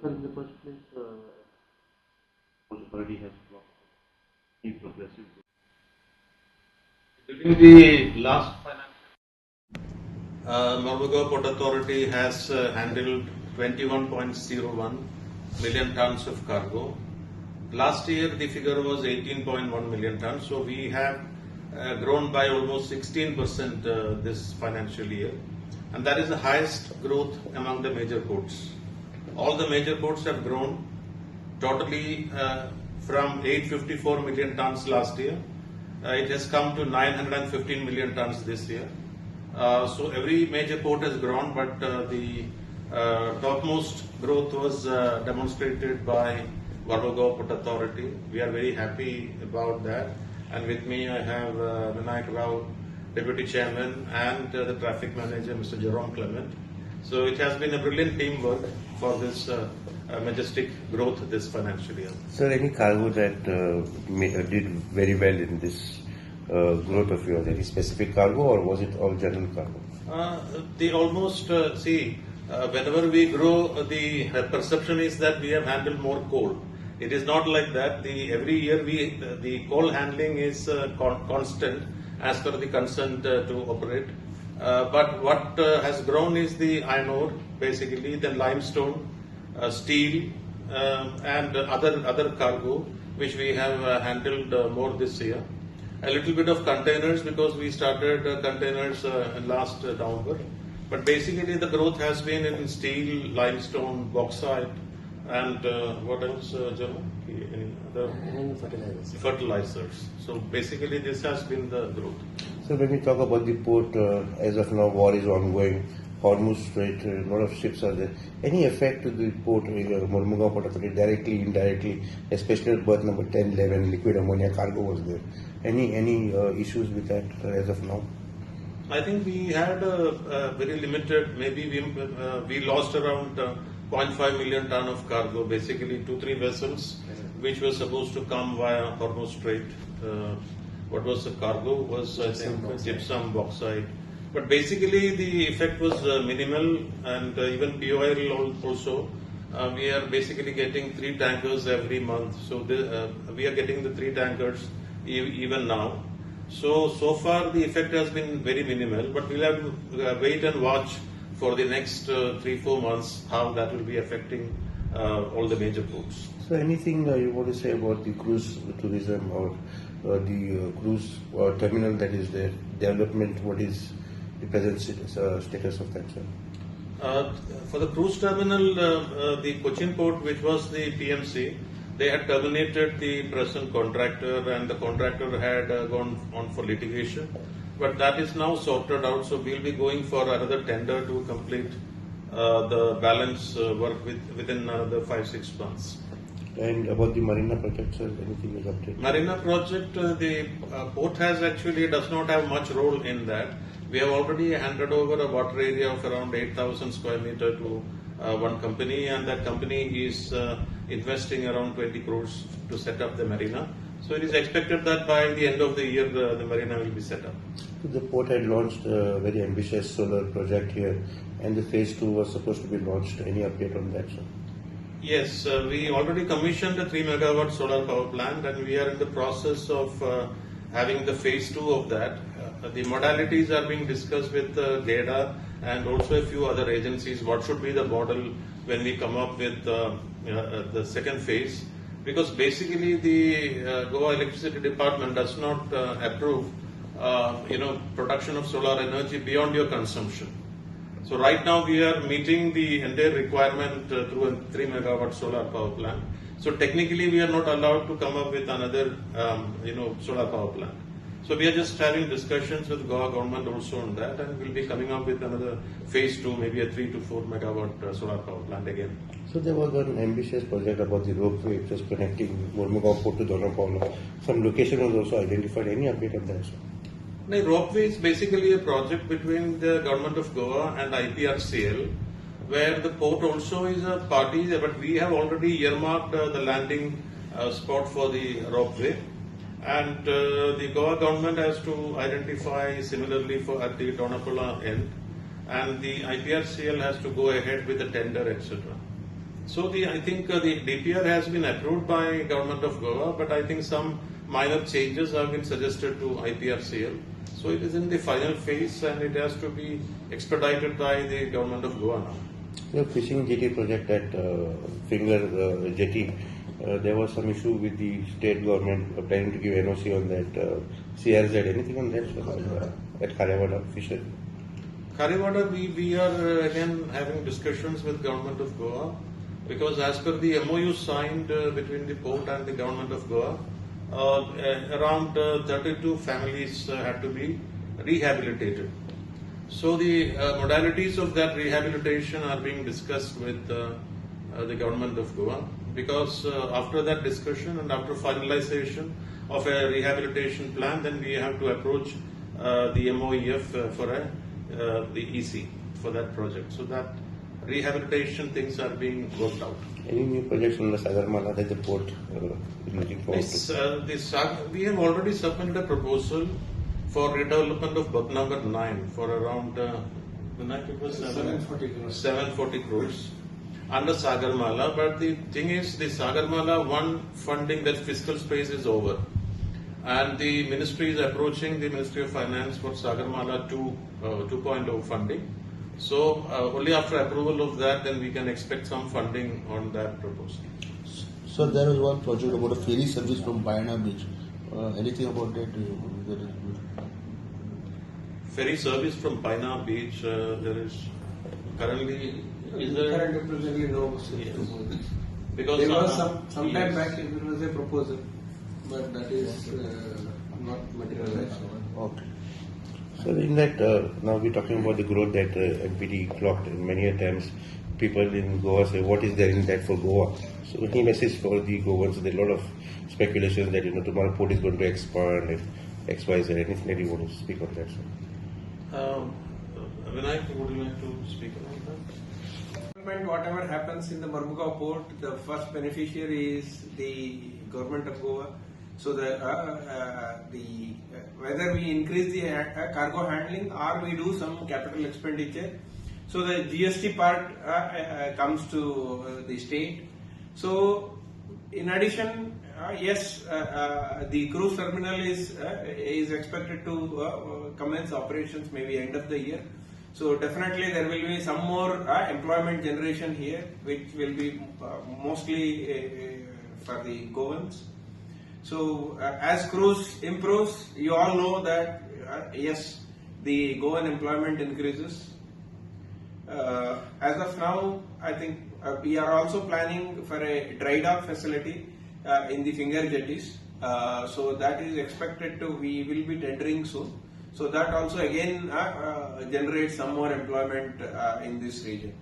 Sir, in the first place, Port Authority has blocked any progressive growth. During the last Mormugao Port Authority has handled 21.01 million tons of cargo. Last year the figure was 18.1 million tons, so we have grown by almost 16% this financial year, and that is the highest growth among the major ports. All the major ports have grown totally from 854 million tons last year. It has come to 915 million tons this year. So every major port has grown, but the topmost growth was demonstrated by Mormugao Port Authority. We are very happy about that. And with me I have Vinayak Rao, Deputy Chairman, and the Traffic Manager, Mr. Jerome Clement. So it has been a brilliant teamwork for this majestic growth this financial year. Sir, any cargo that did very well in this growth of yours? Any specific cargo, or was it all general cargo? They almost whenever we grow, the perception is that we have handled more coal. It is not like that. Every year the coal handling is constant as per the consent to operate. But what has grown is the iron ore, basically, then limestone, steel, and other cargo, which we have handled more this year. A little bit of containers, because we started containers last November. But basically the growth has been in steel, limestone, bauxite, and what else, Jerome? Any other? Fertilizers. So basically this has been the growth. So when we talk about the port, as of now war is ongoing, Hormuz Strait, a lot of ships are there. Any effect to the port, Mormugao Port Authority, directly, indirectly, especially at berth number 10, 11, liquid ammonia cargo was there. Any issues with that as of now? I think we had a very limited, maybe we lost around 0.5 million ton of cargo, basically 2-3 vessels which were supposed to come via Hormuz Strait. What was the cargo? Was, I think, gypsum, bauxite. But basically the effect was minimal, and even POIL also. We are basically getting 3 tankers every month. So we are getting the 3 tankers even now. So far the effect has been very minimal, but we'll have to wait and watch for the next 3-4 months how that will be affecting all the major ports. So anything you want to say about the cruise tourism or the cruise terminal that is there, development, what is the present status of that, sir? For the cruise terminal, the Cochin port, which was the PMC, they had terminated the present contractor, and the contractor had gone on for litigation. But that is now sorted out, so we'll be going for another tender to complete the balance work within another 5-6 months. And about the Marina project, sir, anything is updated? Marina project, the port does not have much role in that. We have already handed over a water area of around 8,000 square meter to one company, and that company is investing around 20 crores to set up the marina. So it is expected that by the end of the year the marina will be set up. The port had launched a very ambitious solar project here, and the phase 2 was supposed to be launched. Any update on that, sir? Yes, we already commissioned a 3 megawatt solar power plant, and we are in the process of having the phase 2 of that. The modalities are being discussed with GEDA and also a few other agencies. What should be the model when we come up with the second phase? Because basically the Goa Electricity Department does not approve production of solar energy beyond your consumption. So right now we are meeting the entire requirement through a 3 megawatt solar power plant. So technically we are not allowed to come up with another solar power plant. So we are just having discussions with Goa government also on that, and we'll be coming up with another phase 2, maybe a 3 to 4 megawatt solar power plant again. So there was one ambitious project about the ropeway just connecting Mormugao Port to Donapolo. Some location was also identified. Any update on that, sir? The ropeway is basically a project between the government of Goa and IPRCL, where the port also is a party, but we have already earmarked the landing spot for the ropeway. And the Goa government has to identify similarly at the Donapala end, and the IPRCL has to go ahead with the tender, etc. So I think the DPR has been approved by Government of Goa, but I think some minor changes have been suggested to IPRCL. So it is in the final phase and it has to be expedited by the Government of Goa now. The fishing jetty project at Finger Jetty, there was some issue with the state government planning to give NOC on that. CRZ, anything on that at Kharewada fishery? Kharewada, we are again having discussions with Government of Goa because as per the MOU signed between the port and the Government of Goa, around 32 families had to be rehabilitated. So the modalities of that rehabilitation are being discussed with the Government of Goa because after that discussion and after finalization of a rehabilitation plan, then we have to approach the MOEF for the EC for that project. So that rehabilitation things are being worked out. Any new projects on the Sagarmala that the port is looking forward to? We have already submitted a proposal for redevelopment of berth number 9 for around the night it was 740 crores under Sagarmala. But the thing is, the Sagarmala 1 funding, that fiscal space is over. And the ministry is approaching the Ministry of Finance for Sagarmala 2.0 funding. So only after approval of that, then we can expect some funding on that proposal. So there was one project about a ferry service from Bayana Beach. Anything about that? Ferry service from Paina Beach, there is currently Currently no. Because there was some time back there was a proposal, but that is not materialized. Okay. So in that, now we're talking about the growth that MPD clocked, and many a times people in Goa say, what is there in that for Goa? So any message for the Goans? There are a lot of speculations that tomorrow port is going to expand, if X, Y, Z. Anything that you want to speak on that? Vinayak, would you like to speak about that? Whatever happens in the Mormugao Port, the first beneficiary is the Government of Goa. So whether we increase the cargo handling or we do some capital expenditure, so the GST part comes to the state. So in addition, yes, the cruise terminal is expected to commence operations maybe end of the year. So definitely there will be some more employment generation here, which will be mostly for the Goans. So as cruise improves, you all know that yes, the Goan employment increases. As of now, I think we are also planning for a dry dock facility in the finger jetties. So that is expected to, we will be tendering soon. So that also again generates some more employment in this region.